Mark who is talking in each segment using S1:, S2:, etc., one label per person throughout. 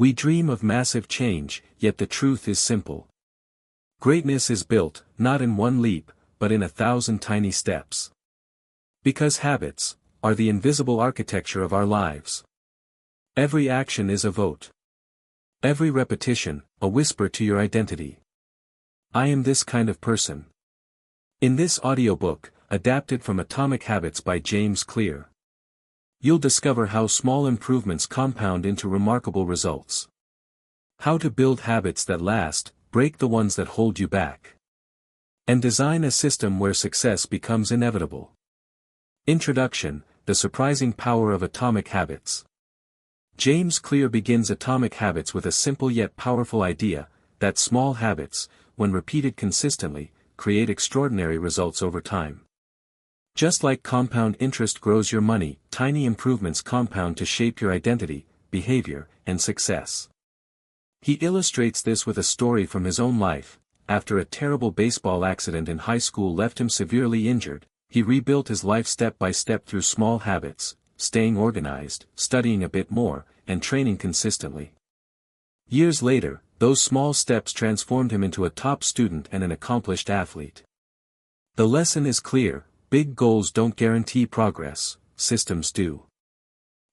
S1: We dream of massive change, yet the truth is simple. Greatness is built, not in one leap, but in 1,000 tiny steps. Because habits are the invisible architecture of our lives. Every action is a vote. Every repetition, a whisper to your identity. I am this kind of person. In this audiobook, adapted from Atomic Habits by James Clear, you'll discover how small improvements compound into remarkable results. How to build habits that last, break the ones that hold you back, and design a system where success becomes inevitable. Introduction: The surprising power of atomic habits. James Clear begins Atomic Habits with a simple yet powerful idea, that small habits, when repeated consistently, create extraordinary results over time. Just like compound interest grows your money, tiny improvements compound to shape your identity, behavior, and success. He illustrates this with a story from his own life. After a terrible baseball accident in high school left him severely injured, he rebuilt his life step by step through small habits, staying organized, studying a bit more, and training consistently. Years later, those small steps transformed him into a top student and an accomplished athlete. The lesson is clear: big goals don't guarantee progress, systems do.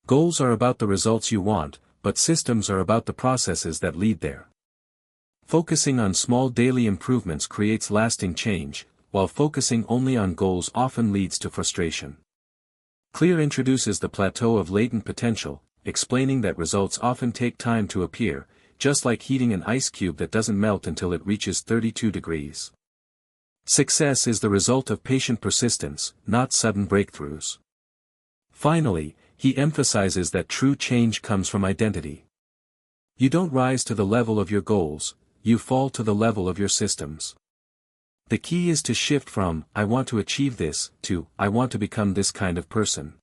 S1: Goals are about the results you want, but systems are about the processes that lead there. Focusing on small daily improvements creates lasting change, while focusing only on goals often leads to frustration. Clear introduces the plateau of latent potential, explaining that results often take time to appear, just like heating an ice cube that doesn't melt until it reaches 32 degrees. Success is the result of patient persistence, not sudden breakthroughs. Finally, he emphasizes that true change comes from identity. You don't rise to the level of your goals, you fall to the level of your systems. The key is to shift from, I want to achieve this, to, I want to become this kind of person.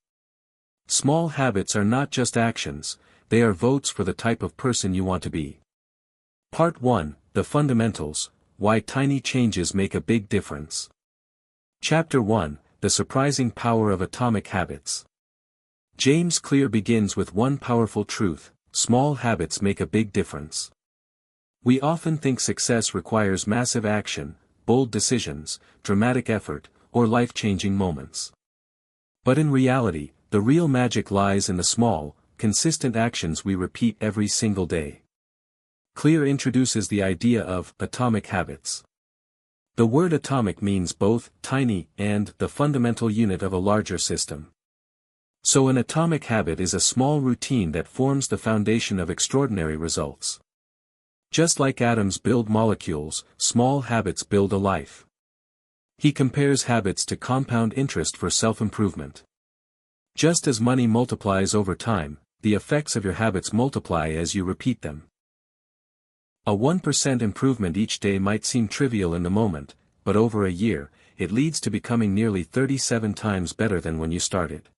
S1: Small habits are not just actions, they are votes for the type of person you want to be. Part 1, The Fundamentals: Why Tiny Changes Make a Big Difference. Chapter 1, The Surprising Power of Atomic Habits. James Clear begins with one powerful truth: small habits make a big difference. We often think success requires massive action, bold decisions, dramatic effort, or life-changing moments. But in reality, the real magic lies in the small, consistent actions we repeat every single day. Clear introduces the idea of atomic habits. The word atomic means both tiny and the fundamental unit of a larger system. So an atomic habit is a small routine that forms the foundation of extraordinary results. Just like atoms build molecules, small habits build a life. He compares habits to compound interest for self-improvement. Just as money multiplies over time, the effects of your habits multiply as you repeat them. A 1% improvement each day might seem trivial in the moment, but over a year, it leads to becoming nearly 37 times better than when you started.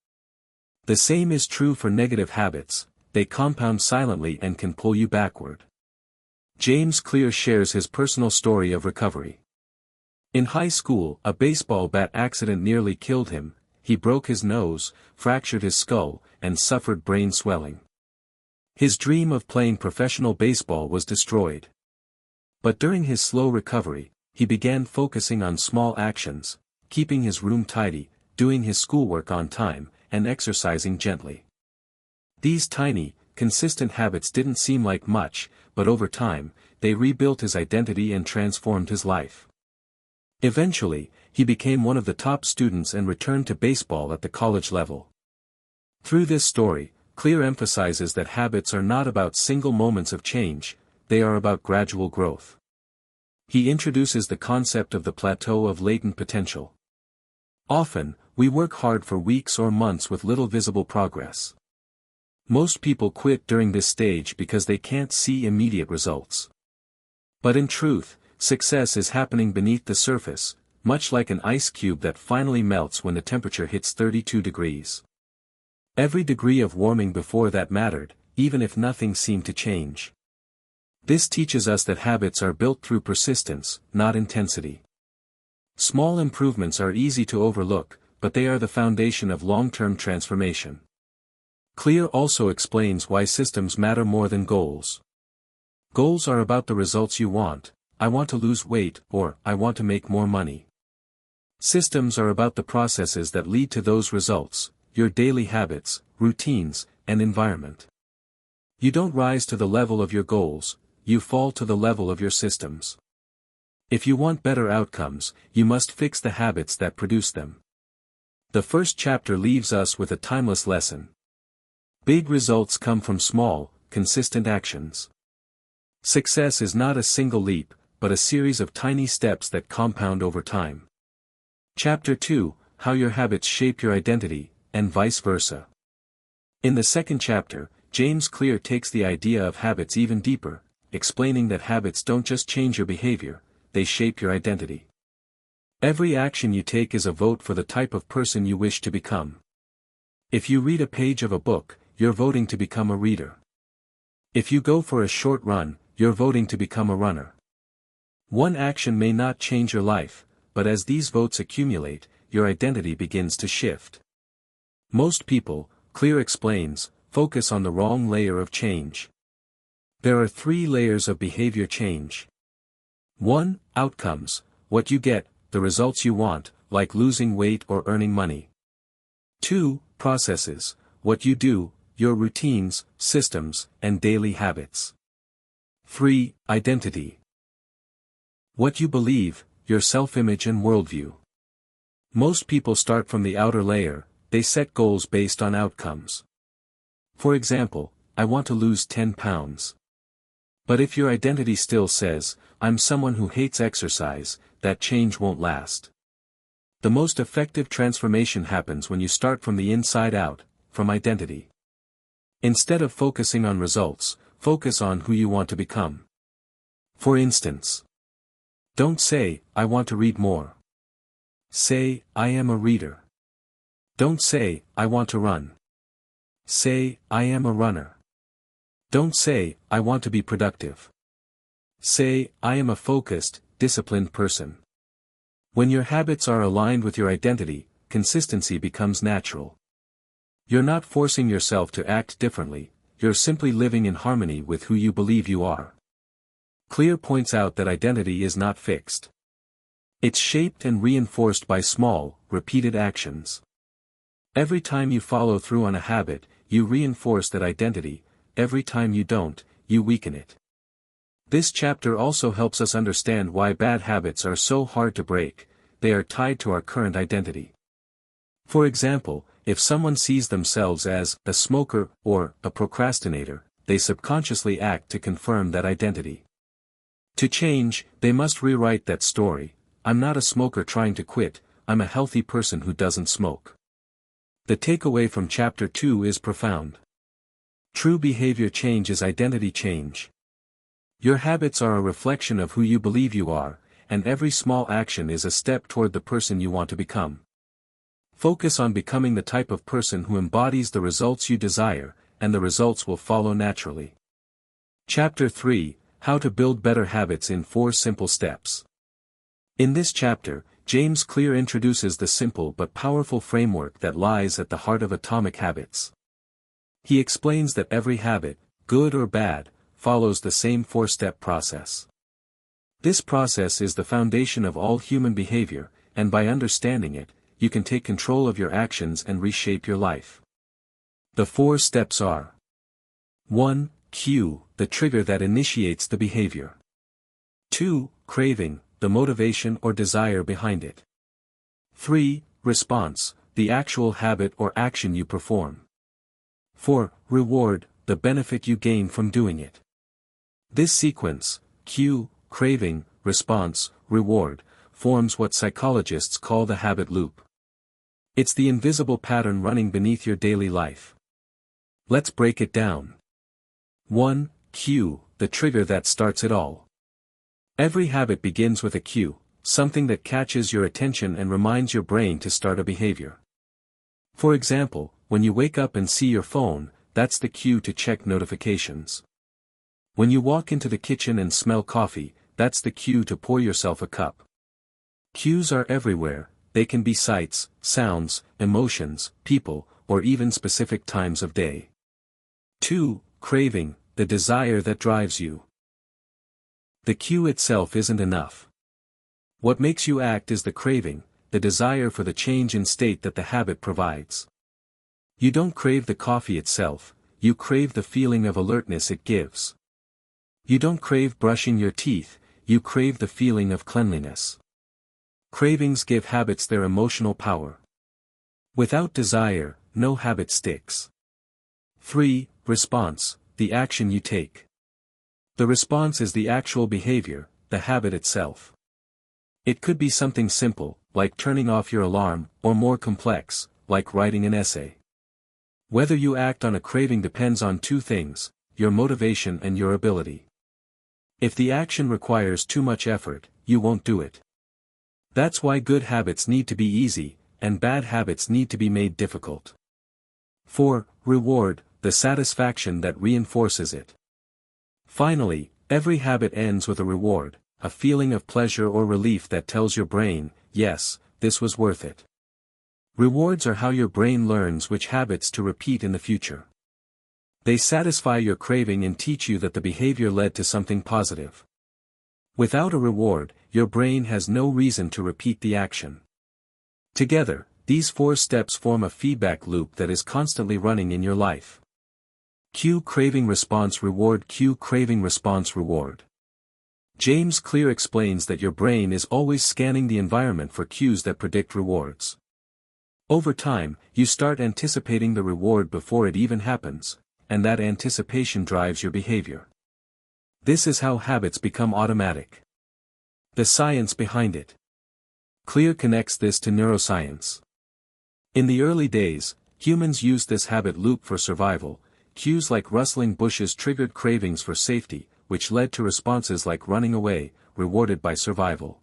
S1: The same is true for negative habits: they compound silently and can pull you backward. James Clear shares his personal story of recovery. In high school, a baseball bat accident nearly killed him. He broke his nose, fractured his skull, and suffered brain swelling. His dream of playing professional baseball was destroyed. But during his slow recovery, he began focusing on small actions: keeping his room tidy, doing his schoolwork on time, and exercising gently. These tiny, consistent habits didn't seem like much, but over time, they rebuilt his identity and transformed his life. Eventually, he became one of the top students and returned to baseball at the college level. Through this story, Clear emphasizes that habits are not about single moments of change, they are about gradual growth. He introduces the concept of the plateau of latent potential. Often, we work hard for weeks or months with little visible progress. Most people quit during this stage because they can't see immediate results. But in truth, success is happening beneath the surface, much like an ice cube that finally melts when the temperature hits 32 degrees. Every degree of warming before that mattered, even if nothing seemed to change. This teaches us that habits are built through persistence, not intensity. Small improvements are easy to overlook, but they are the foundation of long-term transformation. Clear also explains why systems matter more than goals. Goals are about the results you want. I want to lose weight, or I want to make more money. Systems are about the processes that lead to those results, your daily habits, routines, and environment. You don't rise to the level of your goals, you fall to the level of your systems. If you want better outcomes, you must fix the habits that produce them. The first chapter leaves us with a timeless lesson. Big results come from small, consistent actions. Success is not a single leap, but a series of tiny steps that compound over time. Chapter 2, How Your Habits Shape Your Identity, and Vice Versa. In the second chapter, James Clear takes the idea of habits even deeper, explaining that habits don't just change your behavior, they shape your identity. Every action you take is a vote for the type of person you wish to become. If you read a page of a book, you're voting to become a reader. If you go for a short run, you're voting to become a runner. One action may not change your life, but as these votes accumulate, your identity begins to shift. Most people, Clear explains, focus on the wrong layer of change. There are 3 layers of behavior change. 1. Outcomes, what you get, the results you want, like losing weight or earning money. 2. Processes, what you do, your routines, systems, and daily habits. 3. Identity, what you believe, your self-image and worldview. Most people start from the outer layer, they set goals based on outcomes. For example, I want to lose 10 pounds. But if your identity still says, I'm someone who hates exercise, that change won't last. The most effective transformation happens when you start from the inside out, from identity. Instead of focusing on results, focus on who you want to become. For instance, don't say, I want to read more. Say, I am a reader. Don't say, I want to run. Say, I am a runner. Don't say, I want to be productive. Say, I am a focused, disciplined person. When your habits are aligned with your identity, consistency becomes natural. You're not forcing yourself to act differently, you're simply living in harmony with who you believe you are. Clear points out that identity is not fixed. It's shaped and reinforced by small, repeated actions. Every time you follow through on a habit, you reinforce that identity, every time you don't, you weaken it. This chapter also helps us understand why bad habits are so hard to break, they are tied to our current identity. For example, if someone sees themselves as a smoker or a procrastinator, they subconsciously act to confirm that identity. To change, they must rewrite that story. I'm not a smoker trying to quit, I'm a healthy person who doesn't smoke. The takeaway from chapter 2 is profound. True behavior change is identity change. Your habits are a reflection of who you believe you are, and every small action is a step toward the person you want to become. Focus on becoming the type of person who embodies the results you desire, and the results will follow naturally. Chapter 3, How to Build Better Habits in 4 Simple Steps. In this chapter, James Clear introduces the simple but powerful framework that lies at the heart of atomic habits. He explains that every habit, good or bad, follows the same 4-step process. This process is the foundation of all human behavior, and by understanding it, you can take control of your actions and reshape your life. The 4 steps are: 1. Cue, the trigger that initiates the behavior. 2. Craving, the motivation or desire behind it. 3. Response, the actual habit or action you perform. 4. Reward, the benefit you gain from doing it. This sequence, cue, craving, response, reward, forms what psychologists call the habit loop. It's the invisible pattern running beneath your daily life. Let's break it down. 1. Cue, the trigger that starts it all. Every habit begins with a cue, something that catches your attention and reminds your brain to start a behavior. For example, when you wake up and see your phone, that's the cue to check notifications. When you walk into the kitchen and smell coffee, that's the cue to pour yourself a cup. Cues are everywhere, they can be sights, sounds, emotions, people, or even specific times of day. 2. Craving, the desire that drives you. The cue itself isn't enough. What makes you act is the craving, the desire for the change in state that the habit provides. You don't crave the coffee itself, you crave the feeling of alertness it gives. You don't crave brushing your teeth, you crave the feeling of cleanliness. Cravings give habits their emotional power. Without desire, no habit sticks. 3. Response, the action you take. The response is the actual behavior, the habit itself. It could be something simple, like turning off your alarm, or more complex, like writing an essay. Whether you act on a craving depends on two things, your motivation and your ability. If the action requires too much effort, you won't do it. That's why good habits need to be easy, and bad habits need to be made difficult. 4. Reward, the satisfaction that reinforces it. Finally, every habit ends with a reward, a feeling of pleasure or relief that tells your brain, yes, this was worth it. Rewards are how your brain learns which habits to repeat in the future. They satisfy your craving and teach you that the behavior led to something positive. Without a reward, your brain has no reason to repeat the action. Together, these 4 steps form a feedback loop that is constantly running in your life. Cue craving response reward cue craving response reward. James Clear explains that your brain is always scanning the environment for cues that predict rewards. Over time, you start anticipating the reward before it even happens, and that anticipation drives your behavior. This is how habits become automatic. The science behind it. Clear connects this to neuroscience. In the early days, humans used this habit loop for survival. Cues like rustling bushes triggered cravings for safety, which led to responses like running away, rewarded by survival.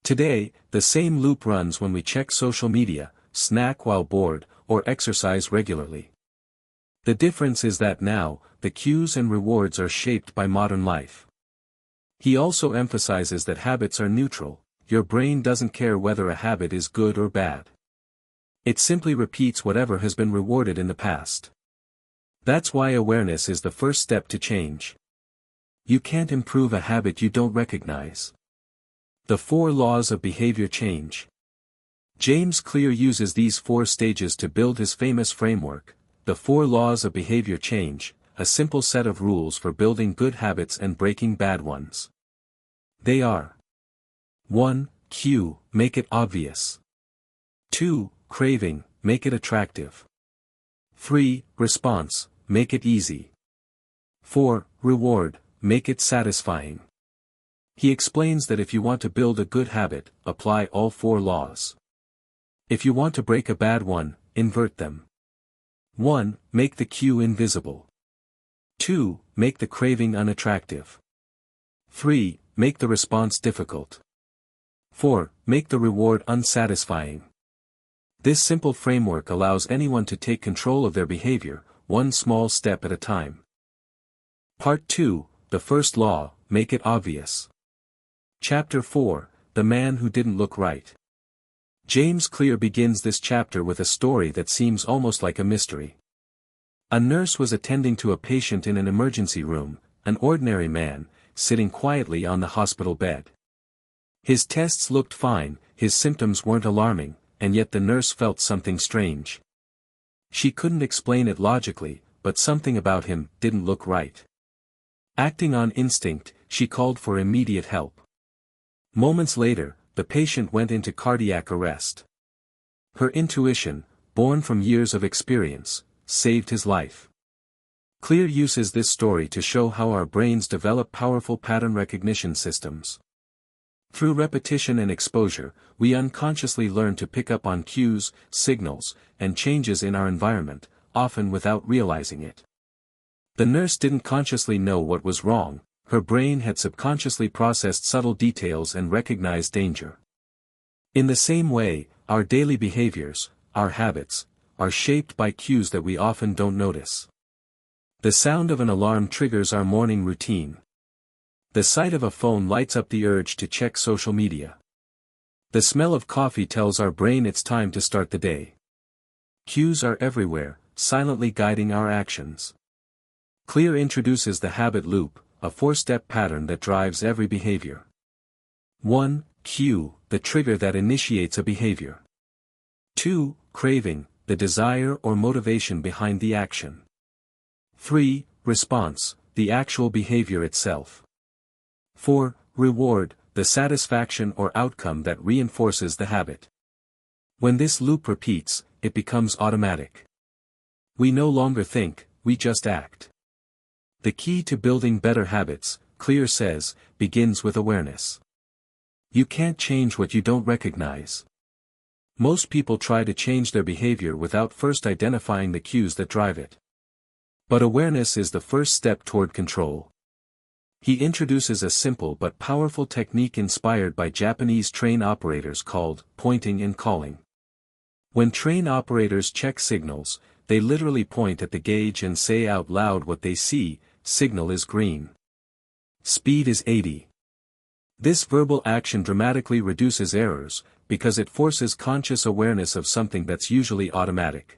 S1: Today, the same loop runs when we check social media, snack while bored, or exercise regularly. The difference is that now, the cues and rewards are shaped by modern life. He also emphasizes that habits are neutral. Your brain doesn't care whether a habit is good or bad. It simply repeats whatever has been rewarded in the past. That's why awareness is the first step to change. You can't improve a habit you don't recognize. The 4 laws of behavior change. James Clear uses these 4 stages to build his famous framework, the 4 laws of behavior change, a simple set of rules for building good habits and breaking bad ones. They are: 1. Cue, make it obvious. 2. Craving, make it attractive. 3. Response, make it easy. 4. Reward, make it satisfying. He explains that if you want to build a good habit, apply all 4 laws. If you want to break a bad one, invert them. 1. Make the cue invisible. 2. Make the craving unattractive. 3. Make the response difficult. 4. Make the reward unsatisfying. This simple framework allows anyone to take control of their behavior, one small step at a time. Part 2, the first law, make it obvious. Chapter 4, the man who didn't look right. James Clear begins this chapter with a story that seems almost like a mystery. A nurse was attending to a patient in an emergency room, an ordinary man, sitting quietly on the hospital bed. His tests looked fine, his symptoms weren't alarming, and yet the nurse felt something strange. She couldn't explain it logically, but something about him didn't look right. Acting on instinct, she called for immediate help. Moments later, the patient went into cardiac arrest. Her intuition, born from years of experience, saved his life. Clear uses this story to show how our brains develop powerful pattern recognition systems. Through repetition and exposure, we unconsciously learn to pick up on cues, signals, and changes in our environment, often without realizing it. The nurse didn't consciously know what was wrong, her brain had subconsciously processed subtle details and recognized danger. In the same way, our daily behaviors, our habits, are shaped by cues that we often don't notice. The sound of an alarm triggers our morning routine. The sight of a phone lights up the urge to check social media. The smell of coffee tells our brain it's time to start the day. Cues are everywhere, silently guiding our actions. Clear introduces the habit loop, a four-step pattern that drives every behavior. 1. Cue, the trigger that initiates a behavior. 2. Craving, the desire or motivation behind the action. 3. Response, the actual behavior itself. 4. Reward, the satisfaction or outcome that reinforces the habit. When this loop repeats, it becomes automatic. We no longer think, we just act. The key to building better habits, Clear says, begins with awareness. You can't change what you don't recognize. Most people try to change their behavior without first identifying the cues that drive it. But awareness is the first step toward control. He introduces a simple but powerful technique inspired by Japanese train operators called pointing and calling. When train operators check signals, they literally point at the gauge and say out loud what they see: signal is green. Speed is 80. This verbal action dramatically reduces errors, because it forces conscious awareness of something that's usually automatic.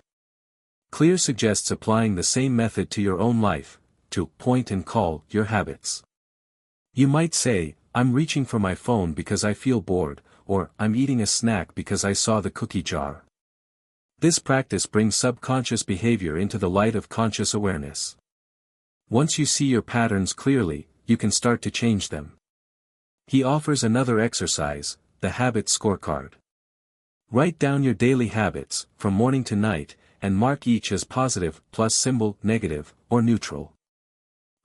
S1: Clear suggests applying the same method to your own life, to point and call your habits. You might say, I'm reaching for my phone because I feel bored, or I'm eating a snack because I saw the cookie jar. This practice brings subconscious behavior into the light of conscious awareness. Once you see your patterns clearly, you can start to change them. He offers another exercise, the habit scorecard. Write down your daily habits, from morning to night, and mark each as positive, plus symbol, negative, or neutral.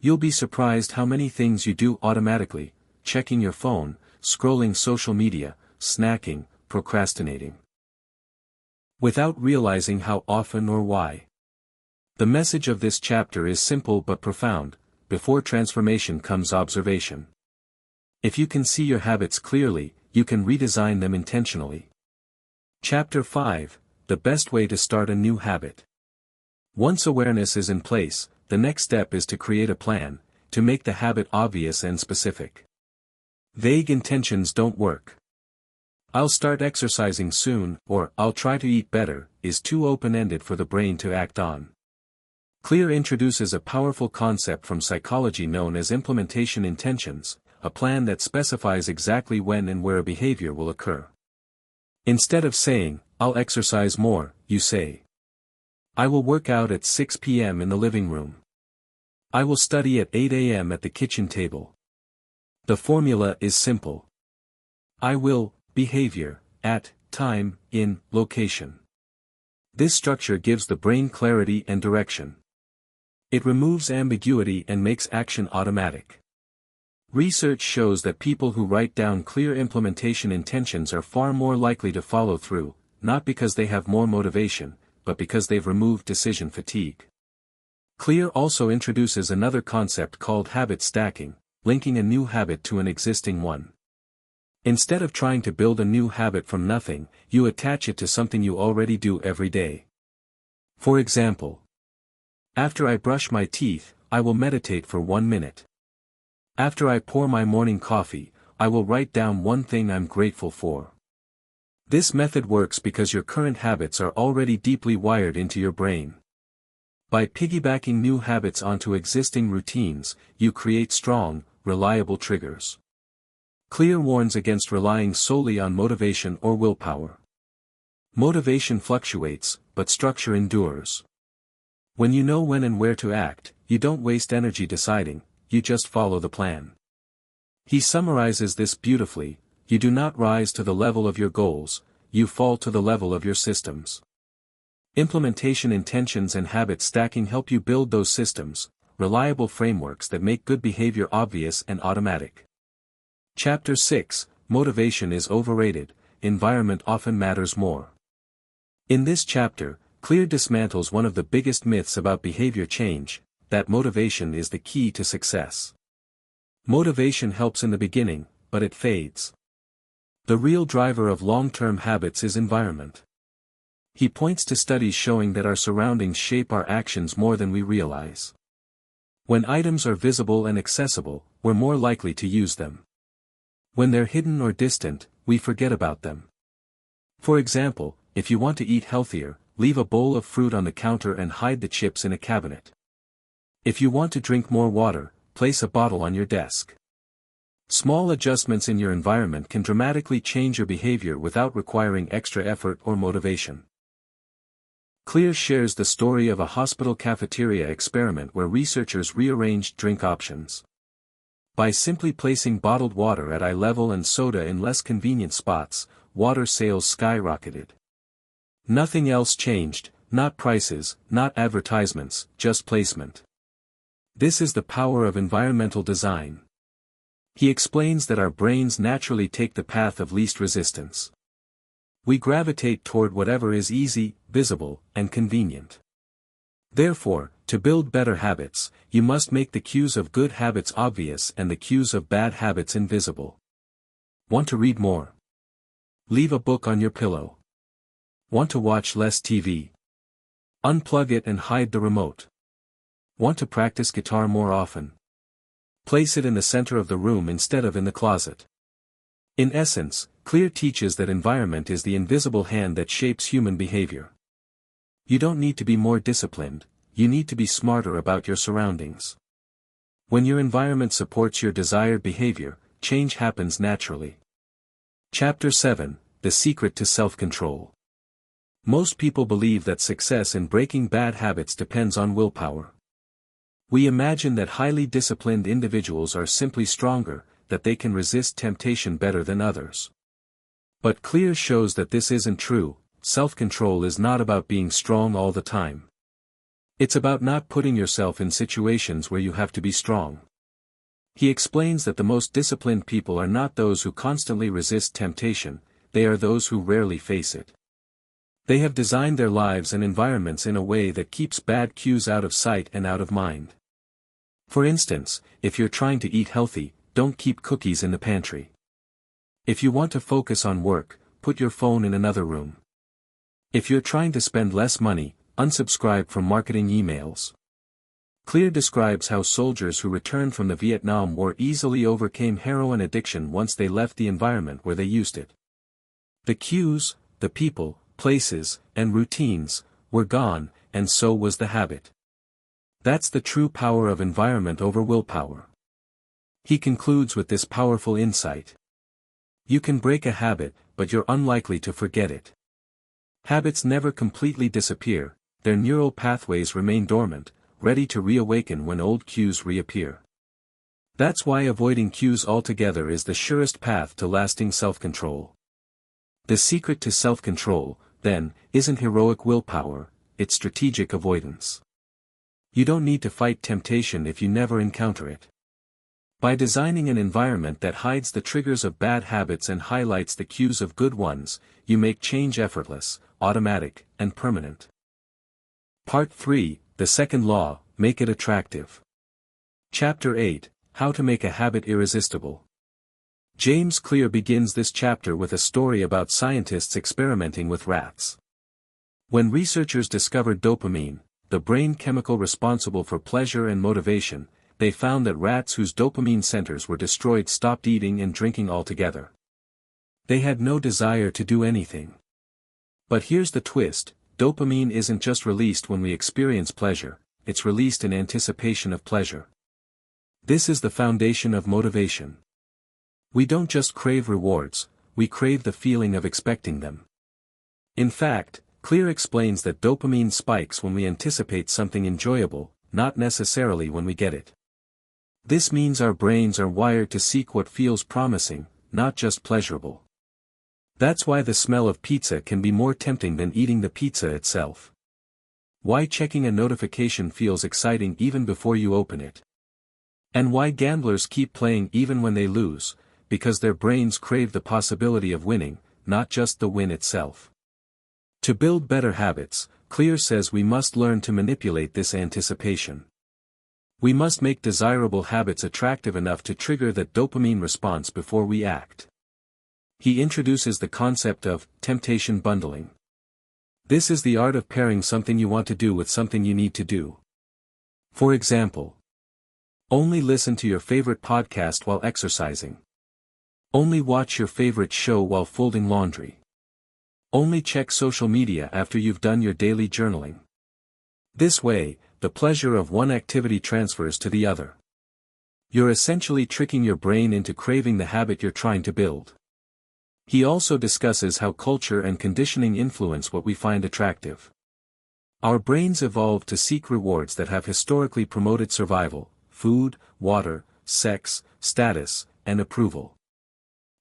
S1: You'll be surprised how many things you do automatically: checking your phone, scrolling social media, snacking, procrastinating, without realizing how often or why. The message of this chapter is simple but profound: before transformation comes observation. If you can see your habits clearly, you can redesign them intentionally. Chapter 5: The best way to start a new habit. Once awareness is in place, the next step is to create a plan, to make the habit obvious and specific. Vague intentions don't work. I'll start exercising soon, or I'll try to eat better, is too open-ended for the brain to act on. Clear introduces a powerful concept from psychology known as implementation intentions, a plan that specifies exactly when and where a behavior will occur. Instead of saying, I'll exercise more, you say, I will work out at 6 p.m. in the living room. I will study at 8 a.m. at the kitchen table. The formula is simple. I will, behavior, at, time, in, location. This structure gives the brain clarity and direction. It removes ambiguity and makes action automatic. Research shows that people who write down clear implementation intentions are far more likely to follow through, not because they have more motivation, but because they've removed decision fatigue. Clear also introduces another concept called habit stacking, linking a new habit to an existing one. Instead of trying to build a new habit from nothing, you attach it to something you already do every day. For example, after I brush my teeth, I will meditate for 1 minute. After I pour my morning coffee, I will write down one thing I'm grateful for. This method works because your current habits are already deeply wired into your brain. By piggybacking new habits onto existing routines, you create strong, reliable triggers. Clear warns against relying solely on motivation or willpower. Motivation fluctuates, but structure endures. When you know when and where to act, you don't waste energy deciding, you just follow the plan. He summarizes this beautifully: you do not rise to the level of your goals, you fall to the level of your systems. Implementation intentions and habit stacking help you build those systems, reliable frameworks that make good behavior obvious and automatic. Chapter 6: Motivation is overrated, environment often matters more. In this chapter, Clear dismantles one of the biggest myths about behavior change, that motivation is the key to success. Motivation helps in the beginning, but it fades. The real driver of long-term habits is environment. He points to studies showing that our surroundings shape our actions more than we realize. When items are visible and accessible, we're more likely to use them. When they're hidden or distant, we forget about them. For example, if you want to eat healthier, leave a bowl of fruit on the counter and hide the chips in a cabinet. If you want to drink more water, place a bottle on your desk. Small adjustments in your environment can dramatically change your behavior without requiring extra effort or motivation. Clear shares the story of a hospital cafeteria experiment where researchers rearranged drink options. By simply placing bottled water at eye level and soda in less convenient spots, water sales skyrocketed. Nothing else changed, not prices, not advertisements, just placement. This is the power of environmental design. He explains that our brains naturally take the path of least resistance. We gravitate toward whatever is easy, visible, and convenient. Therefore, to build better habits, you must make the cues of good habits obvious and the cues of bad habits invisible. Want to read more? Leave a book on your pillow. Want to watch less TV? Unplug it and hide the remote. Want to practice guitar more often? Place it in the center of the room instead of in the closet. In essence, Clear teaches that environment is the invisible hand that shapes human behavior. You don't need to be more disciplined, you need to be smarter about your surroundings. When your environment supports your desired behavior, change happens naturally. Chapter 7: The Secret to Self-Control. Most people believe that success in breaking bad habits depends on willpower. We imagine that highly disciplined individuals are simply stronger, that they can resist temptation better than others. But Clear shows that this isn't true. Self-control is not about being strong all the time. It's about not putting yourself in situations where you have to be strong. He explains that the most disciplined people are not those who constantly resist temptation, they are those who rarely face it. They have designed their lives and environments in a way that keeps bad cues out of sight and out of mind. For instance, if you're trying to eat healthy, don't keep cookies in the pantry. If you want to focus on work, put your phone in another room. If you're trying to spend less money, unsubscribe from marketing emails. Clear describes how soldiers who returned from the Vietnam War easily overcame heroin addiction once they left the environment where they used it. The cues, the people, places, and routines, were gone, and so was the habit. That's the true power of environment over willpower. He concludes with this powerful insight. You can break a habit, but you're unlikely to forget it. Habits never completely disappear, their neural pathways remain dormant, ready to reawaken when old cues reappear. That's why avoiding cues altogether is the surest path to lasting self-control. The secret to self-control, then, isn't heroic willpower, it's strategic avoidance. You don't need to fight temptation if you never encounter it. By designing an environment that hides the triggers of bad habits and highlights the cues of good ones, you make change effortless, automatic, and permanent. Part 3, The Second Law, Make It Attractive. Chapter 8, How to Make a Habit Irresistible. James Clear begins this chapter with a story about scientists experimenting with rats. When researchers discovered dopamine, the brain chemical responsible for pleasure and motivation, they found that rats whose dopamine centers were destroyed stopped eating and drinking altogether. They had no desire to do anything. But here's the twist: dopamine isn't just released when we experience pleasure, it's released in anticipation of pleasure. This is the foundation of motivation. We don't just crave rewards, we crave the feeling of expecting them. In fact, Clear explains that dopamine spikes when we anticipate something enjoyable, not necessarily when we get it. This means our brains are wired to seek what feels promising, not just pleasurable. That's why the smell of pizza can be more tempting than eating the pizza itself. Why checking a notification feels exciting even before you open it. And why gamblers keep playing even when they lose, because their brains crave the possibility of winning, not just the win itself. To build better habits, Clear says we must learn to manipulate this anticipation. We must make desirable habits attractive enough to trigger that dopamine response before we act. He introduces the concept of temptation bundling. This is the art of pairing something you want to do with something you need to do. For example, only listen to your favorite podcast while exercising. Only watch your favorite show while folding laundry. Only check social media after you've done your daily journaling. This way, the pleasure of one activity transfers to the other. You're essentially tricking your brain into craving the habit you're trying to build. He also discusses how culture and conditioning influence what we find attractive. Our brains evolved to seek rewards that have historically promoted survival: food, water, sex, status, and approval.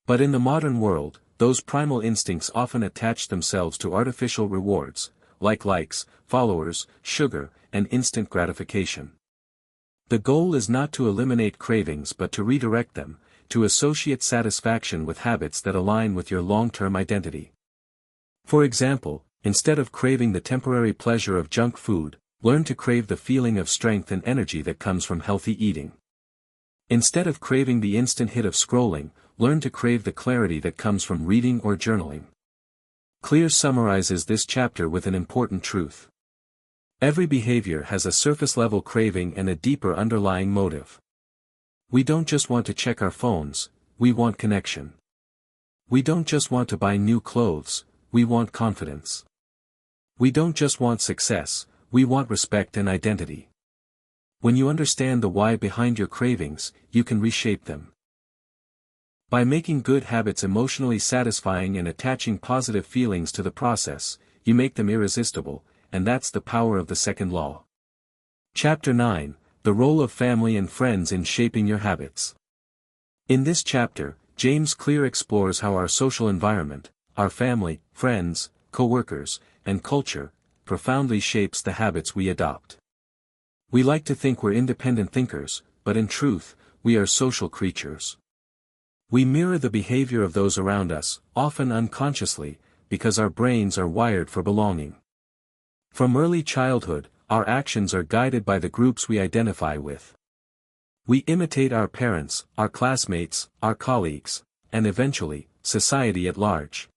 S1: But in the modern world, those primal instincts often attach themselves to artificial rewards, like likes, followers, sugar, and instant gratification. The goal is not to eliminate cravings but to redirect them, to associate satisfaction with habits that align with your long-term identity. For example, instead of craving the temporary pleasure of junk food, learn to crave the feeling of strength and energy that comes from healthy eating. Instead of craving the instant hit of scrolling, learn to crave the clarity that comes from reading or journaling. Clear summarizes this chapter with an important truth. Every behavior has a surface-level craving and a deeper underlying motive. We don't just want to check our phones, we want connection. We don't just want to buy new clothes, we want confidence. We don't just want success, we want respect and identity. When you understand the why behind your cravings, you can reshape them. By making good habits emotionally satisfying and attaching positive feelings to the process, you make them irresistible, and that's the power of the second law. Chapter 9, The Role of Family and Friends in Shaping Your Habits. In this chapter, James Clear explores how our social environment, our family, friends, co-workers, and culture, profoundly shapes the habits we adopt. We like to think we're independent thinkers, but in truth, we are social creatures. We mirror the behavior of those around us, often unconsciously, because our brains are wired for belonging. From early childhood, our actions are guided by the groups we identify with. We imitate our parents, our classmates, our colleagues, and eventually, society at large.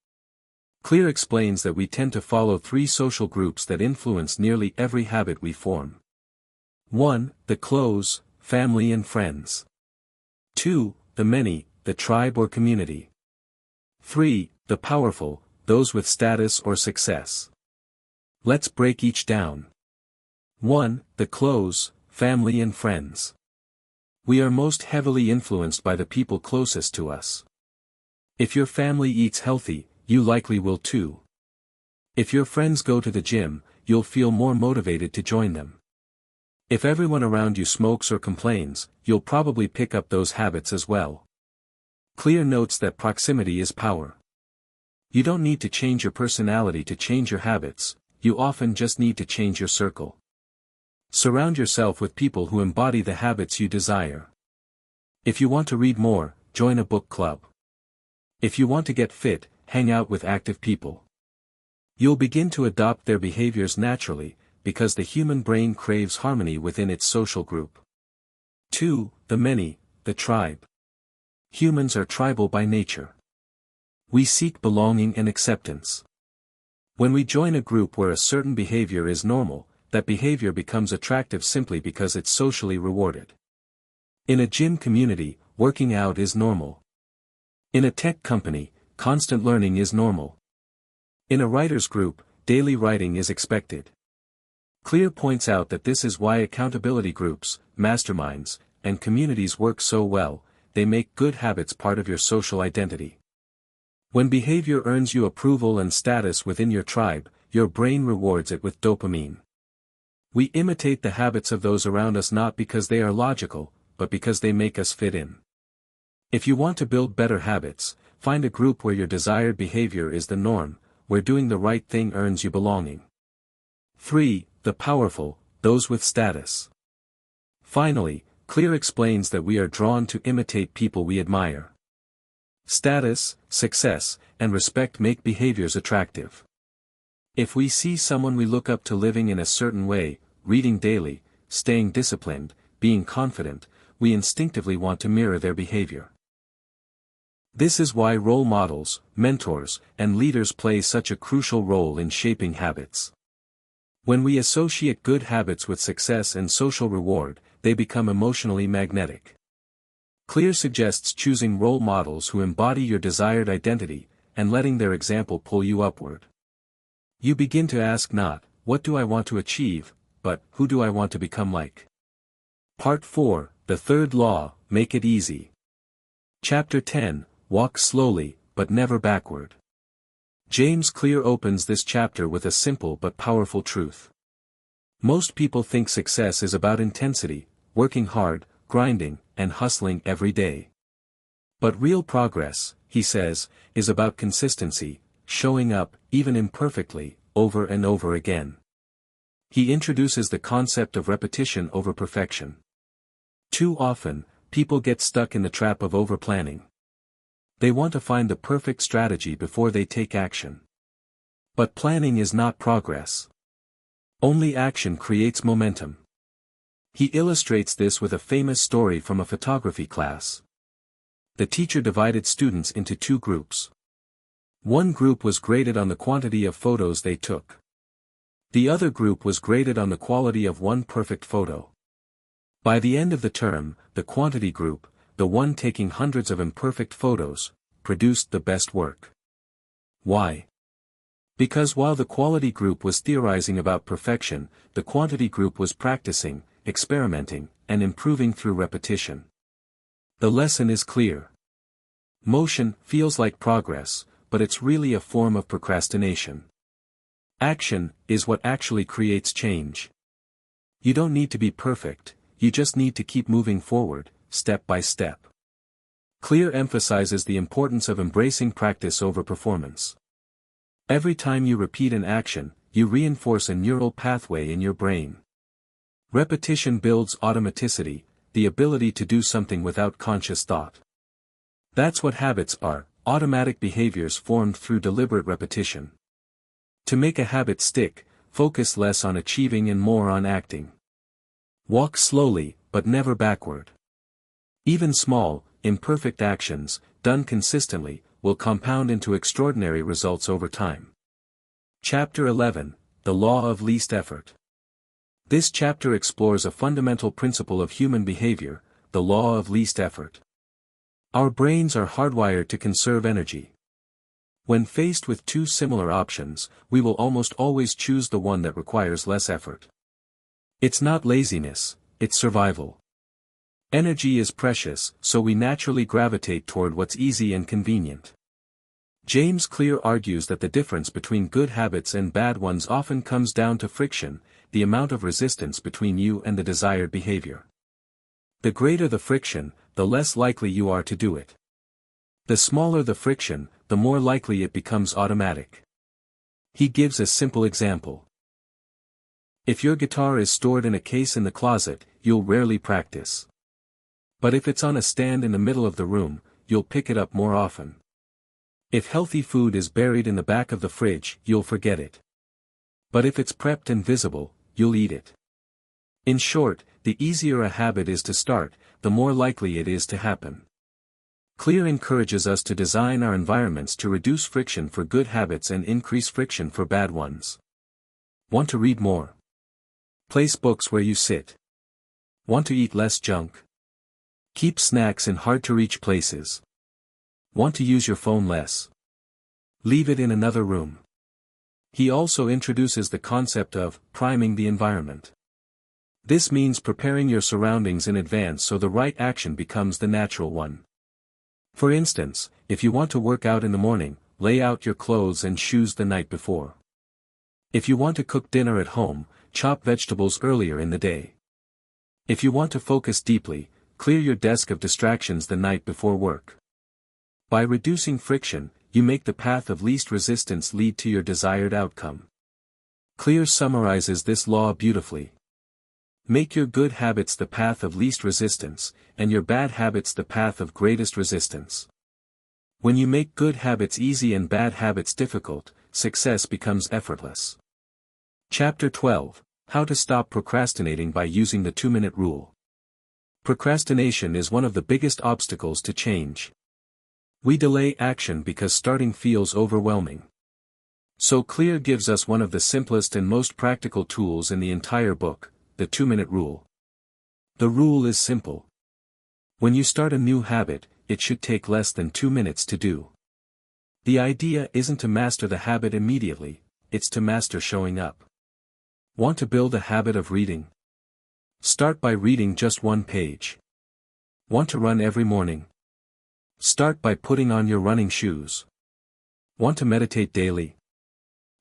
S1: Clear explains that we tend to follow three social groups that influence nearly every habit we form. 1. The close, family and friends. 2. The many, the tribe or community. 3. The powerful, those with status or success. Let's break each down. 1. The close, family and friends. We are most heavily influenced by the people closest to us. If your family eats healthy, you likely will too. If your friends go to the gym, you'll feel more motivated to join them. If everyone around you smokes or complains, you'll probably pick up those habits as well. Clear notes that proximity is power. You don't need to change your personality to change your habits, you often just need to change your circle. Surround yourself with people who embody the habits you desire. If you want to read more, join a book club. If you want to get fit, hang out with active people. You'll begin to adopt their behaviors naturally, because the human brain craves harmony within its social group. 2. The many, the tribe. Humans are tribal by nature. We seek belonging and acceptance. When we join a group where a certain behavior is normal, that behavior becomes attractive simply because it's socially rewarded. In a gym community, working out is normal. In a tech company, constant learning is normal. In a writer's group, daily writing is expected. Clear points out that this is why accountability groups, masterminds, and communities work so well. They make good habits part of your social identity. When behavior earns you approval and status within your tribe, your brain rewards it with dopamine. We imitate the habits of those around us not because they are logical, but because they make us fit in. If you want to build better habits, find a group where your desired behavior is the norm, where doing the right thing earns you belonging. 3. The powerful, those with status. Finally, Clear explains that we are drawn to imitate people we admire. Status, success, and respect make behaviors attractive. If we see someone we look up to living in a certain way, reading daily, staying disciplined, being confident, we instinctively want to mirror their behavior. This is why role models, mentors, and leaders play such a crucial role in shaping habits. When we associate good habits with success and social reward, they become emotionally magnetic. Clear suggests choosing role models who embody your desired identity, and letting their example pull you upward. You begin to ask not, what do I want to achieve, but, who do I want to become like? Part 4, the third law, make it easy. Chapter 10, walk slowly, but never backward. James Clear opens this chapter with a simple but powerful truth. Most people think success is about intensity, working hard, grinding, and hustling every day. But real progress, he says, is about consistency, showing up, even imperfectly, over and over again. He introduces the concept of repetition over perfection. Too often, people get stuck in the trap of overplanning. They want to find the perfect strategy before they take action. But planning is not progress. Only action creates momentum. He illustrates this with a famous story from a photography class. The teacher divided students into two groups. One group was graded on the quantity of photos they took. The other group was graded on the quality of one perfect photo. By the end of the term, the quantity group, the one taking hundreds of imperfect photos, produced the best work. Why? Because while the quality group was theorizing about perfection, the quantity group was practicing, experimenting, and improving through repetition. The lesson is clear. Motion feels like progress, but it's really a form of procrastination. Action is what actually creates change. You don't need to be perfect, you just need to keep moving forward, step by step. Clear emphasizes the importance of embracing practice over performance. Every time you repeat an action, you reinforce a neural pathway in your brain. Repetition builds automaticity, the ability to do something without conscious thought. That's what habits are, automatic behaviors formed through deliberate repetition. To make a habit stick, focus less on achieving and more on acting. Walk slowly, but never backward. Even small, imperfect actions, done consistently, will compound into extraordinary results over time. Chapter 11, the Law of Least Effort. This chapter explores a fundamental principle of human behavior, the law of least effort. Our brains are hardwired to conserve energy. When faced with two similar options, we will almost always choose the one that requires less effort. It's not laziness, it's survival. Energy is precious, so we naturally gravitate toward what's easy and convenient. James Clear argues that the difference between good habits and bad ones often comes down to friction, the amount of resistance between you and the desired behavior. The greater the friction, the less likely you are to do it. The smaller the friction, the more likely it becomes automatic. He gives a simple example. If your guitar is stored in a case in the closet, you'll rarely practice. But if it's on a stand in the middle of the room, you'll pick it up more often. If healthy food is buried in the back of the fridge, you'll forget it. But if it's prepped and visible, you'll eat it. In short, the easier a habit is to start, the more likely it is to happen. Clear encourages us to design our environments to reduce friction for good habits and increase friction for bad ones. Want to read more? Place books where you sit. Want to eat less junk? Keep snacks in hard-to-reach places. Want to use your phone less? Leave it in another room. He also introduces the concept of priming the environment. This means preparing your surroundings in advance so the right action becomes the natural one. For instance, if you want to work out in the morning, lay out your clothes and shoes the night before. If you want to cook dinner at home, chop vegetables earlier in the day. If you want to focus deeply, clear your desk of distractions the night before work. By reducing friction, you make the path of least resistance lead to your desired outcome. Clear summarizes this law beautifully. Make your good habits the path of least resistance, and your bad habits the path of greatest resistance. When you make good habits easy and bad habits difficult, success becomes effortless. Chapter 12, How to Stop Procrastinating by Using the 2-Minute Rule. Procrastination is one of the biggest obstacles to change. We delay action because starting feels overwhelming. So Clear gives us one of the simplest and most practical tools in the entire book, the 2-minute rule. The rule is simple. When you start a new habit, it should take less than 2 minutes to do. The idea isn't to master the habit immediately, it's to master showing up. Want to build a habit of reading? Start by reading just one page. Want to run every morning? Start by putting on your running shoes. Want to meditate daily?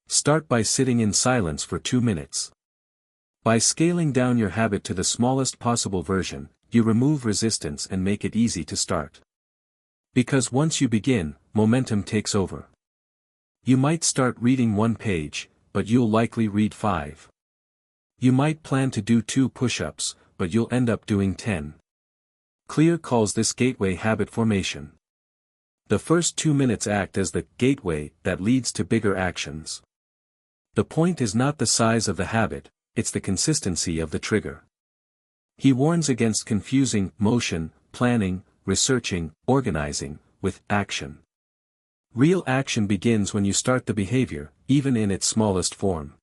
S1: Start by sitting in silence for 2 minutes. By scaling down your habit to the smallest possible version, you remove resistance and make it easy to start. Because once you begin, momentum takes over. You might start reading 1 page, but you'll likely read 5. You might plan to do 2 push-ups, but you'll end up doing 10. Clear calls this gateway habit formation. The first 2 minutes act as the gateway that leads to bigger actions. The point is not the size of the habit, it's the consistency of the trigger. He warns against confusing motion, planning, researching, organizing, with action. Real action begins when you start the behavior, even in its smallest form.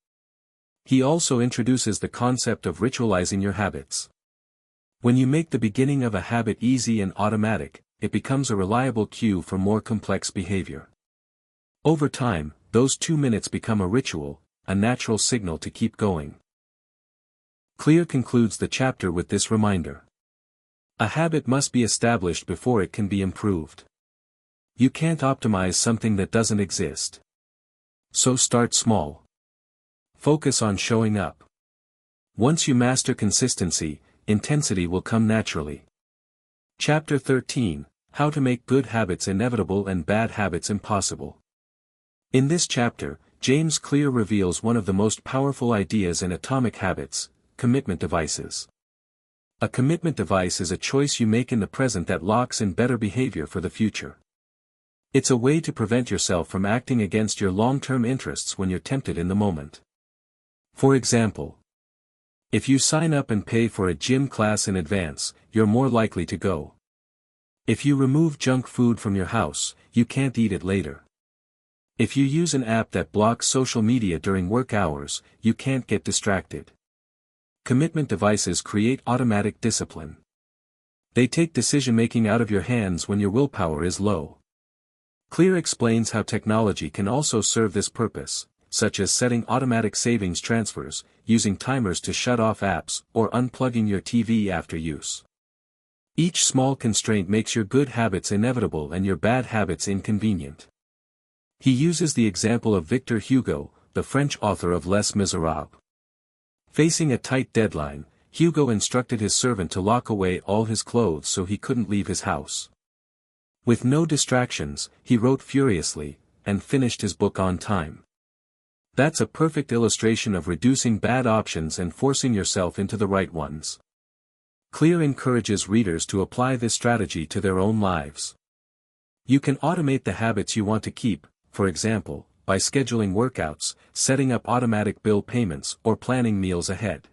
S1: He also introduces the concept of ritualizing your habits. When you make the beginning of a habit easy and automatic, it becomes a reliable cue for more complex behavior. Over time, those 2 minutes become a ritual, a natural signal to keep going. Clear concludes the chapter with this reminder. A habit must be established before it can be improved. You can't optimize something that doesn't exist. So start small. Focus on showing up. Once you master consistency, intensity will come naturally. Chapter 13, How to Make Good Habits Inevitable and Bad Habits Impossible. In this chapter, James Clear reveals one of the most powerful ideas in atomic habits: commitment devices. A commitment device is a choice you make in the present that locks in better behavior for the future. It's a way to prevent yourself from acting against your long-term interests when you're tempted in the moment. For example, if you sign up and pay for a gym class in advance, you're more likely to go. If you remove junk food from your house, you can't eat it later. If you use an app that blocks social media during work hours, you can't get distracted. Commitment devices create automatic discipline. They take decision-making out of your hands when your willpower is low. Clear explains how technology can also serve this purpose, such as setting automatic savings transfers, using timers to shut off apps, or unplugging your TV after use. Each small constraint makes your good habits inevitable and your bad habits inconvenient. He uses the example of Victor Hugo, the French author of Les Miserables. Facing a tight deadline, Hugo instructed his servant to lock away all his clothes so he couldn't leave his house. With no distractions, he wrote furiously, and finished his book on time. That's a perfect illustration of reducing bad options and forcing yourself into the right ones. Clear encourages readers to apply this strategy to their own lives. You can automate the habits you want to keep, for example, by scheduling workouts, setting up automatic bill payments, or planning meals ahead.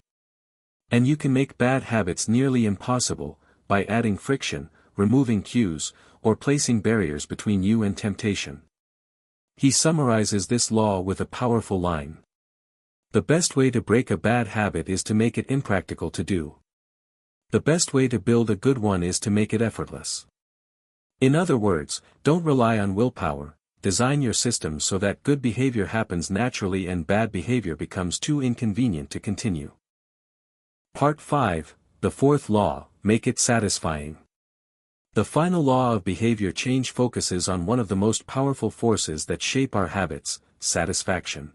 S1: And you can make bad habits nearly impossible, by adding friction, removing cues, or placing barriers between you and temptation. He summarizes this law with a powerful line. The best way to break a bad habit is to make it impractical to do. The best way to build a good one is to make it effortless. In other words, don't rely on willpower. Design your system so that good behavior happens naturally and bad behavior becomes too inconvenient to continue. Part 5, the fourth law, make it satisfying. The final law of behavior change focuses on one of the most powerful forces that shape our habits, satisfaction.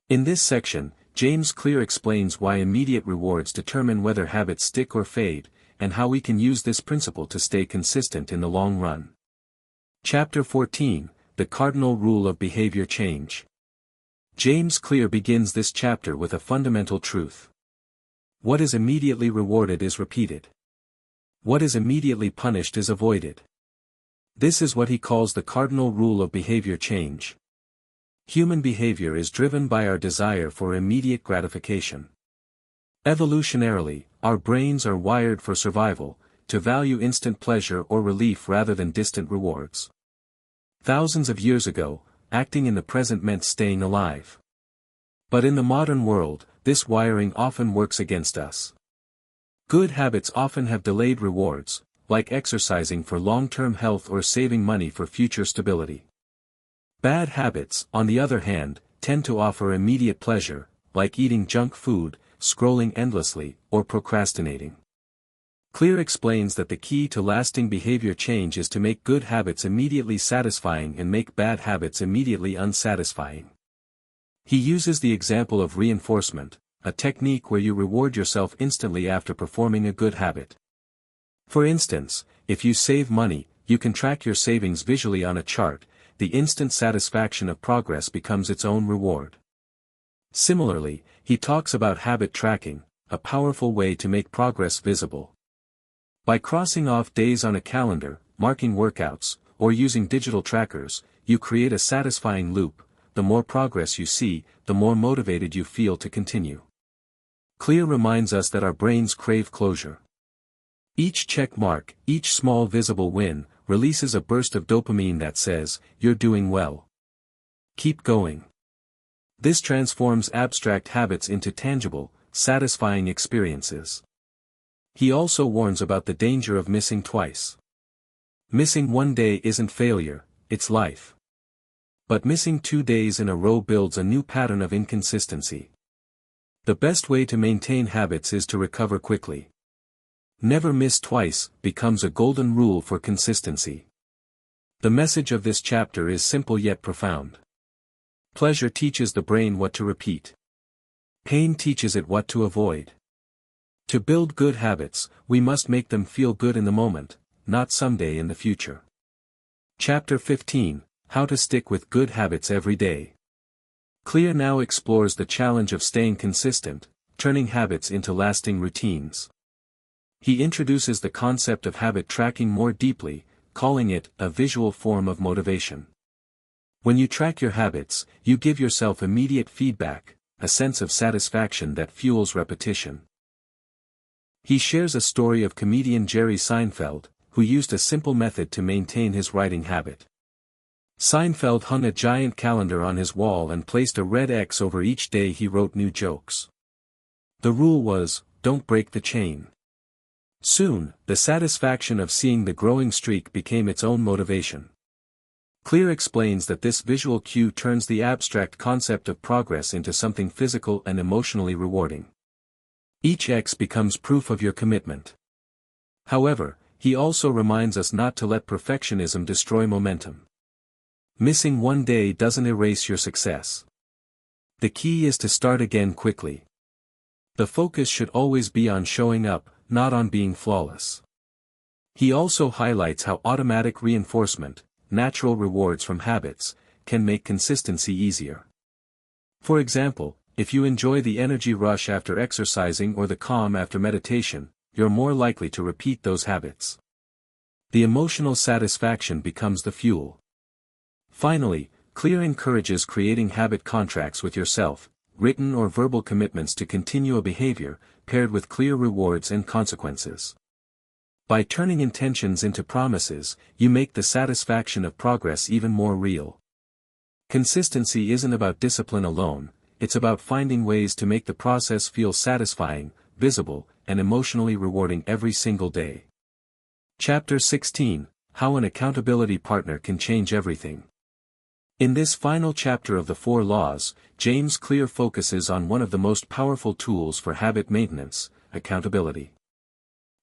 S1: In this section, James Clear explains why immediate rewards determine whether habits stick or fade, and how we can use this principle to stay consistent in the long run. Chapter 14, The Cardinal Rule of Behavior Change. James Clear begins this chapter with a fundamental truth. What is immediately rewarded is repeated. What is immediately punished is avoided. This is what he calls the cardinal rule of behavior change. Human behavior is driven by our desire for immediate gratification. Evolutionarily, our brains are wired for survival, to value instant pleasure or relief rather than distant rewards. Thousands of years ago, acting in the present meant staying alive. But in the modern world, this wiring often works against us. Good habits often have delayed rewards, like exercising for long-term health or saving money for future stability. Bad habits, on the other hand, tend to offer immediate pleasure, like eating junk food, scrolling endlessly, or procrastinating. Clear explains that the key to lasting behavior change is to make good habits immediately satisfying and make bad habits immediately unsatisfying. He uses the example of reinforcement, a technique where you reward yourself instantly after performing a good habit. For instance, if you save money, you can track your savings visually on a chart. The instant satisfaction of progress becomes its own reward. Similarly, he talks about habit tracking, a powerful way to make progress visible. By crossing off days on a calendar, marking workouts, or using digital trackers, you create a satisfying loop. The more progress you see, the more motivated you feel to continue. Clear reminds us that our brains crave closure. Each check mark, each small visible win, releases a burst of dopamine that says, "You're doing well. Keep going." This transforms abstract habits into tangible, satisfying experiences. He also warns about the danger of missing twice. Missing one day isn't failure, it's life. But missing 2 days in a row builds a new pattern of inconsistency. The best way to maintain habits is to recover quickly. Never miss twice becomes a golden rule for consistency. The message of this chapter is simple yet profound. Pleasure teaches the brain what to repeat. Pain teaches it what to avoid. To build good habits, we must make them feel good in the moment, not someday in the future. Chapter 15, How to Stick with Good Habits Every Day. Clear now explores the challenge of staying consistent, turning habits into lasting routines. He introduces the concept of habit tracking more deeply, calling it a visual form of motivation. When you track your habits, you give yourself immediate feedback, a sense of satisfaction that fuels repetition. He shares a story of comedian Jerry Seinfeld, who used a simple method to maintain his writing habit. Seinfeld hung a giant calendar on his wall and placed a red X over each day he wrote new jokes. The rule was, don't break the chain. Soon, the satisfaction of seeing the growing streak became its own motivation. Clear explains that this visual cue turns the abstract concept of progress into something physical and emotionally rewarding. Each X becomes proof of your commitment. However, he also reminds us not to let perfectionism destroy momentum. Missing one day doesn't erase your success. The key is to start again quickly. The focus should always be on showing up, not on being flawless. He also highlights how automatic reinforcement, natural rewards from habits, can make consistency easier. For example, if you enjoy the energy rush after exercising or the calm after meditation, you're more likely to repeat those habits. The emotional satisfaction becomes the fuel. Finally, Clear encourages creating habit contracts with yourself, written or verbal commitments to continue a behavior, paired with clear rewards and consequences. By turning intentions into promises, you make the satisfaction of progress even more real. Consistency isn't about discipline alone, it's about finding ways to make the process feel satisfying, visible, and emotionally rewarding every single day. Chapter 16, How an Accountability Partner Can Change Everything. In this final chapter of the 4 Laws, James Clear focuses on one of the most powerful tools for habit maintenance, accountability.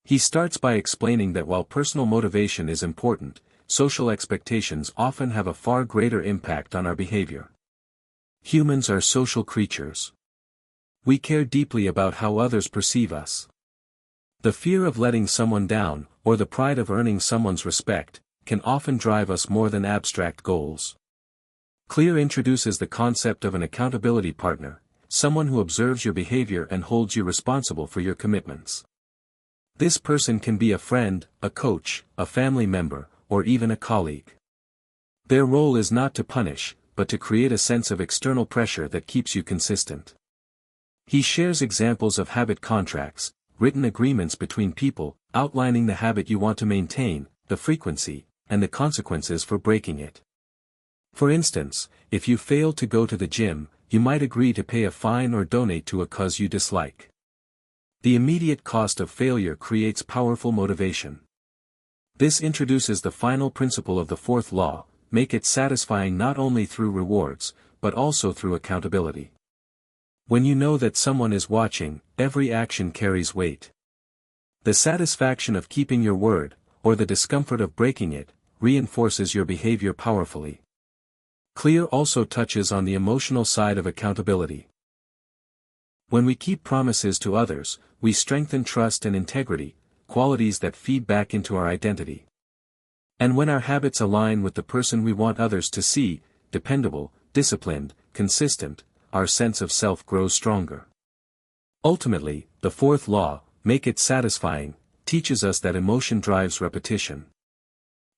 S1: He starts by explaining that while personal motivation is important, social expectations often have a far greater impact on our behavior. Humans are social creatures. We care deeply about how others perceive us. The fear of letting someone down, or the pride of earning someone's respect, can often drive us more than abstract goals. Clear introduces the concept of an accountability partner, someone who observes your behavior and holds you responsible for your commitments. This person can be a friend, a coach, a family member, or even a colleague. Their role is not to punish, but to create a sense of external pressure that keeps you consistent. He shares examples of habit contracts, written agreements between people, outlining the habit you want to maintain, the frequency, and the consequences for breaking it. For instance, if you fail to go to the gym, you might agree to pay a fine or donate to a cause you dislike. The immediate cost of failure creates powerful motivation. This introduces the final principle of the 4th law, make it satisfying not only through rewards, but also through accountability. When you know that someone is watching, every action carries weight. The satisfaction of keeping your word, or the discomfort of breaking it, reinforces your behavior powerfully. Clear also touches on the emotional side of accountability. When we keep promises to others, we strengthen trust and integrity, qualities that feed back into our identity. And when our habits align with the person we want others to see, dependable, disciplined, consistent, our sense of self grows stronger. Ultimately, the fourth law, make it satisfying, teaches us that emotion drives repetition.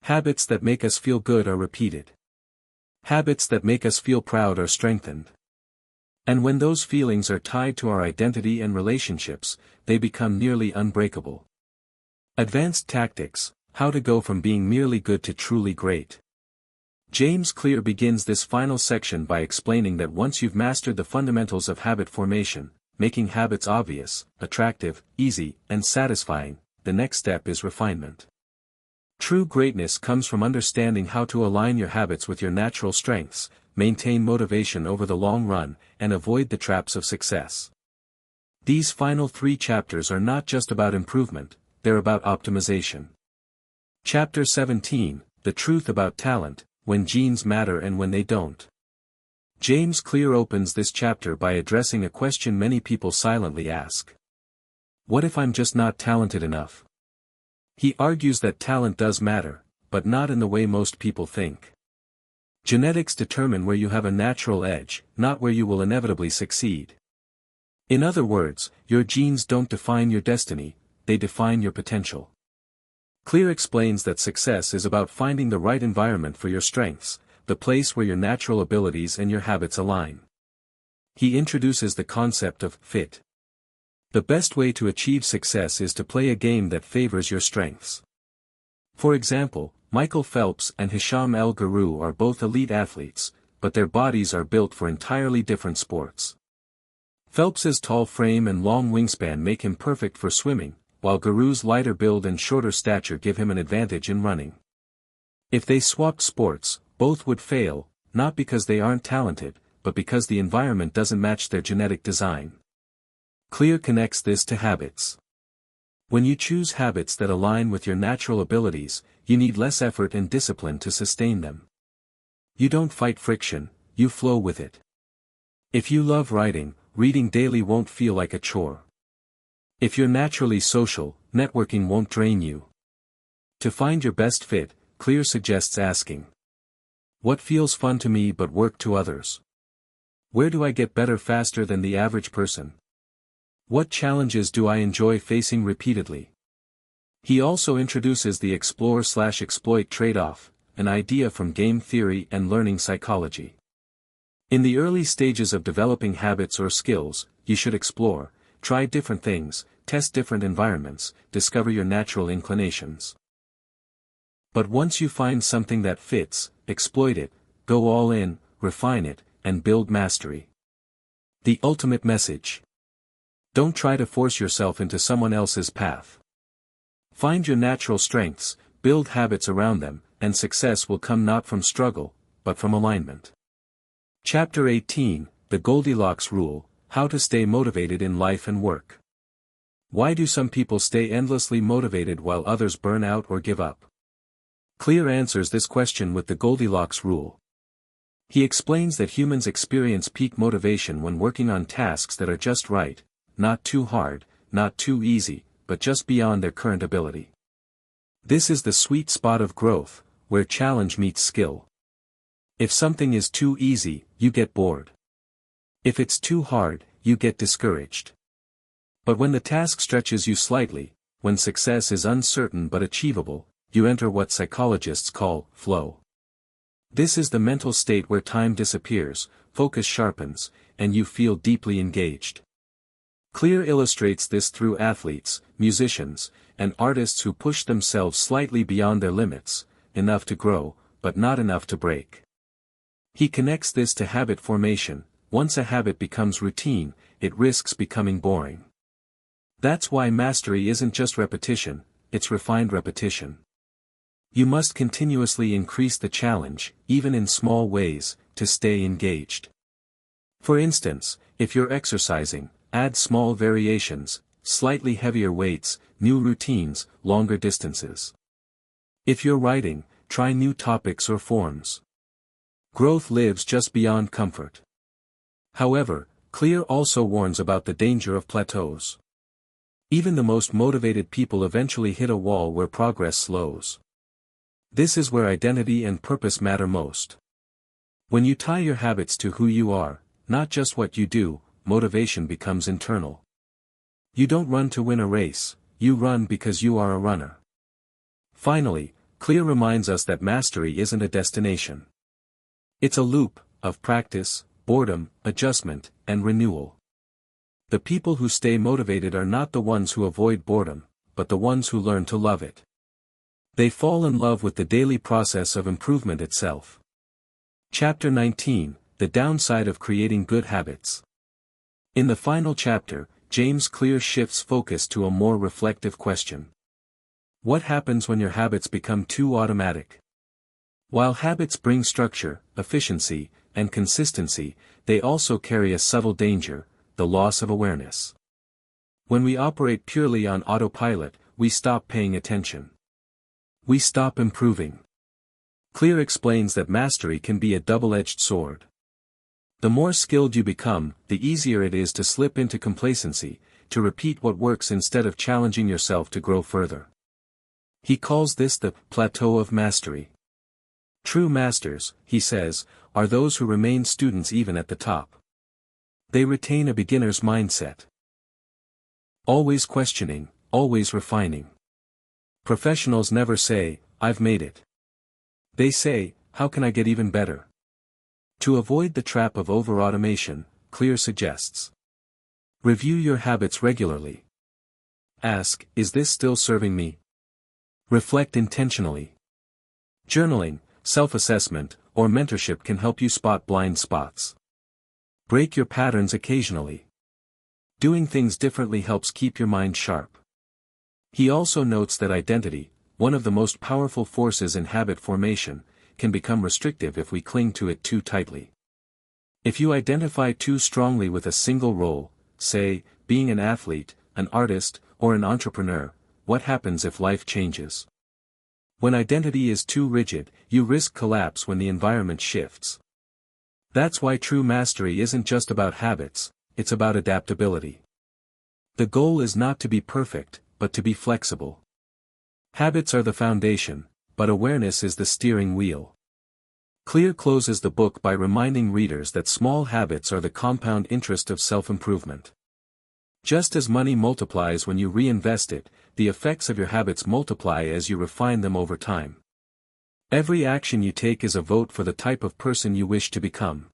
S1: Habits that make us feel good are repeated. Habits that make us feel proud are strengthened. And when those feelings are tied to our identity and relationships, they become nearly unbreakable. Advanced tactics, how to go from being merely good to truly great. James Clear begins this final section by explaining that once you've mastered the fundamentals of habit formation, making habits obvious, attractive, easy, and satisfying, the next step is refinement. True greatness comes from understanding how to align your habits with your natural strengths, maintain motivation over the long run, and avoid the traps of success. These final 3 chapters are not just about improvement, they're about optimization. Chapter 17, The Truth About Talent, When Genes Matter and When They Don't. James Clear opens this chapter by addressing a question many people silently ask. What if I'm just not talented enough? He argues that talent does matter, but not in the way most people think. Genetics determine where you have a natural edge, not where you will inevitably succeed. In other words, your genes don't define your destiny, they define your potential. Clear explains that success is about finding the right environment for your strengths, the place where your natural abilities and your habits align. He introduces the concept of fit. The best way to achieve success is to play a game that favors your strengths. For example, Michael Phelps and Hisham El Guru are both elite athletes, but their bodies are built for entirely different sports. Phelps's tall frame and long wingspan make him perfect for swimming, while Guru's lighter build and shorter stature give him an advantage in running. If they swapped sports, both would fail, not because they aren't talented, but because the environment doesn't match their genetic design. Clear connects this to habits. When you choose habits that align with your natural abilities, you need less effort and discipline to sustain them. You don't fight friction, you flow with it. If you love writing, reading daily won't feel like a chore. If you're naturally social, networking won't drain you. To find your best fit, Clear suggests asking, what feels fun to me but work to others? Where do I get better faster than the average person? What challenges do I enjoy facing repeatedly? He also introduces the explore/exploit trade-off, an idea from game theory and learning psychology. In the early stages of developing habits or skills, you should explore, try different things, test different environments, discover your natural inclinations. But once you find something that fits, exploit it, go all in, refine it, and build mastery. The ultimate message. Don't try to force yourself into someone else's path. Find your natural strengths, build habits around them, and success will come not from struggle, but from alignment. Chapter 18, The Goldilocks Rule, How to Stay Motivated in Life and Work. Why do some people stay endlessly motivated while others burn out or give up? Clear answers this question with the Goldilocks rule. He explains that humans experience peak motivation when working on tasks that are just right, not too hard, not too easy, but just beyond their current ability. This is the sweet spot of growth, where challenge meets skill. If something is too easy, you get bored. If it's too hard, you get discouraged. But when the task stretches you slightly, when success is uncertain but achievable, you enter what psychologists call flow. This is the mental state where time disappears, focus sharpens, and you feel deeply engaged. Clear illustrates this through athletes, musicians, and artists who push themselves slightly beyond their limits, enough to grow, but not enough to break. He connects this to habit formation. Once a habit becomes routine, it risks becoming boring. That's why mastery isn't just repetition, it's refined repetition. You must continuously increase the challenge, even in small ways, to stay engaged. For instance, if you're exercising, add small variations, slightly heavier weights, new routines, longer distances. If you're writing, try new topics or forms. Growth lives just beyond comfort. However, Clear also warns about the danger of plateaus. Even the most motivated people eventually hit a wall where progress slows. This is where identity and purpose matter most. When you tie your habits to who you are, not just what you do, motivation becomes internal. You don't run to win a race, you run because you are a runner. Finally, Clear reminds us that mastery isn't a destination. It's a loop, of practice, boredom, adjustment, and renewal. The people who stay motivated are not the ones who avoid boredom, but the ones who learn to love it. They fall in love with the daily process of improvement itself. Chapter 19, The Downside of Creating Good Habits. In the final chapter, James Clear shifts focus to a more reflective question. What happens when your habits become too automatic? While habits bring structure, efficiency, and consistency, they also carry a subtle danger, the loss of awareness. When we operate purely on autopilot, we stop paying attention. We stop improving. Clear explains that mastery can be a double-edged sword. The more skilled you become, the easier it is to slip into complacency, to repeat what works instead of challenging yourself to grow further. He calls this the plateau of mastery. True masters, he says, are those who remain students even at the top. They retain a beginner's mindset. Always questioning, always refining. Professionals never say, "I've made it." They say, "How can I get even better?" To avoid the trap of over-automation, Clear suggests. Review your habits regularly. Ask, is this still serving me? Reflect intentionally. Journaling, self-assessment, or mentorship can help you spot blind spots. Break your patterns occasionally. Doing things differently helps keep your mind sharp. He also notes that identity, one of the most powerful forces in habit formation, can become restrictive if we cling to it too tightly. If you identify too strongly with a single role, say, being an athlete, an artist, or an entrepreneur, what happens if life changes? When identity is too rigid, you risk collapse when the environment shifts. That's why true mastery isn't just about habits, it's about adaptability. The goal is not to be perfect, but to be flexible. Habits are the foundation, but awareness is the steering wheel. Clear closes the book by reminding readers that small habits are the compound interest of self-improvement. Just as money multiplies when you reinvest it, the effects of your habits multiply as you refine them over time. Every action you take is a vote for the type of person you wish to become.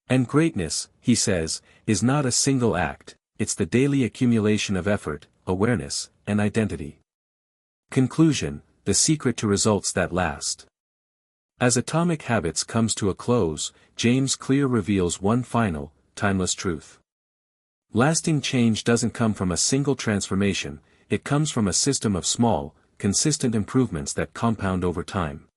S1: And greatness, he says, is not a single act, it's the daily accumulation of effort, awareness, and identity. Conclusion, the secret to results that last. As Atomic Habits comes to a close, James Clear reveals one final, timeless truth. Lasting change doesn't come from a single transformation, it comes from a system of small, consistent improvements that compound over time.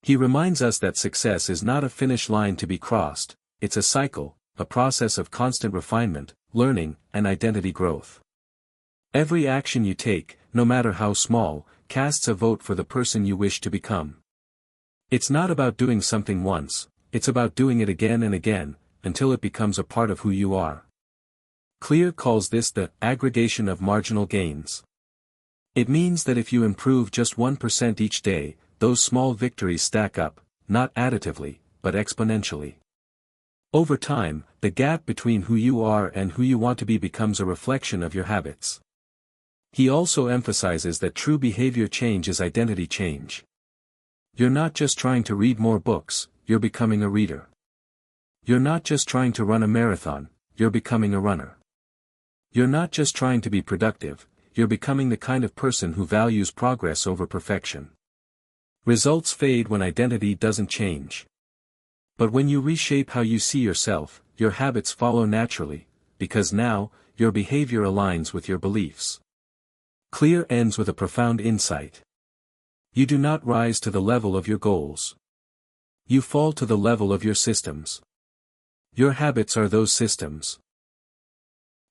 S1: He reminds us that success is not a finish line to be crossed, it's a cycle, a process of constant refinement, learning, and identity growth. Every action you take, no matter how small, casts a vote for the person you wish to become. It's not about doing something once, it's about doing it again and again, until it becomes a part of who you are. Clear calls this the aggregation of marginal gains. It means that if you improve just 1% each day, those small victories stack up, not additively, but exponentially. Over time, the gap between who you are and who you want to be becomes a reflection of your habits. He also emphasizes that true behavior change is identity change. You're not just trying to read more books, you're becoming a reader. You're not just trying to run a marathon, you're becoming a runner. You're not just trying to be productive, you're becoming the kind of person who values progress over perfection. Results fade when identity doesn't change. But when you reshape how you see yourself, your habits follow naturally, because now, your behavior aligns with your beliefs. Clear ends with a profound insight. You do not rise to the level of your goals. You fall to the level of your systems. Your habits are those systems.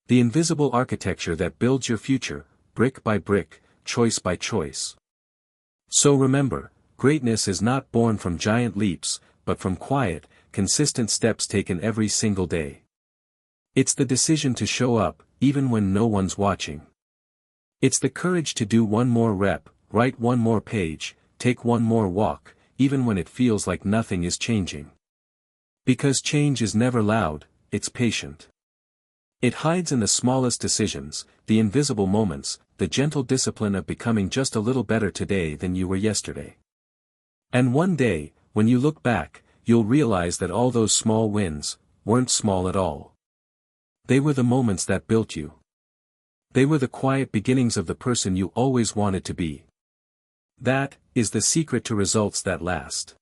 S1: The invisible architecture that builds your future, brick by brick, choice by choice. So remember, greatness is not born from giant leaps, but from quiet, consistent steps taken every single day. It's the decision to show up, even when no one's watching. It's the courage to do one more rep, write one more page, take one more walk, even when it feels like nothing is changing. Because change is never loud, it's patient. It hides in the smallest decisions, the invisible moments, the gentle discipline of becoming just a little better today than you were yesterday. And one day, when you look back, you'll realize that all those small wins weren't small at all. They were the moments that built you. They were the quiet beginnings of the person you always wanted to be. That is the secret to results that last.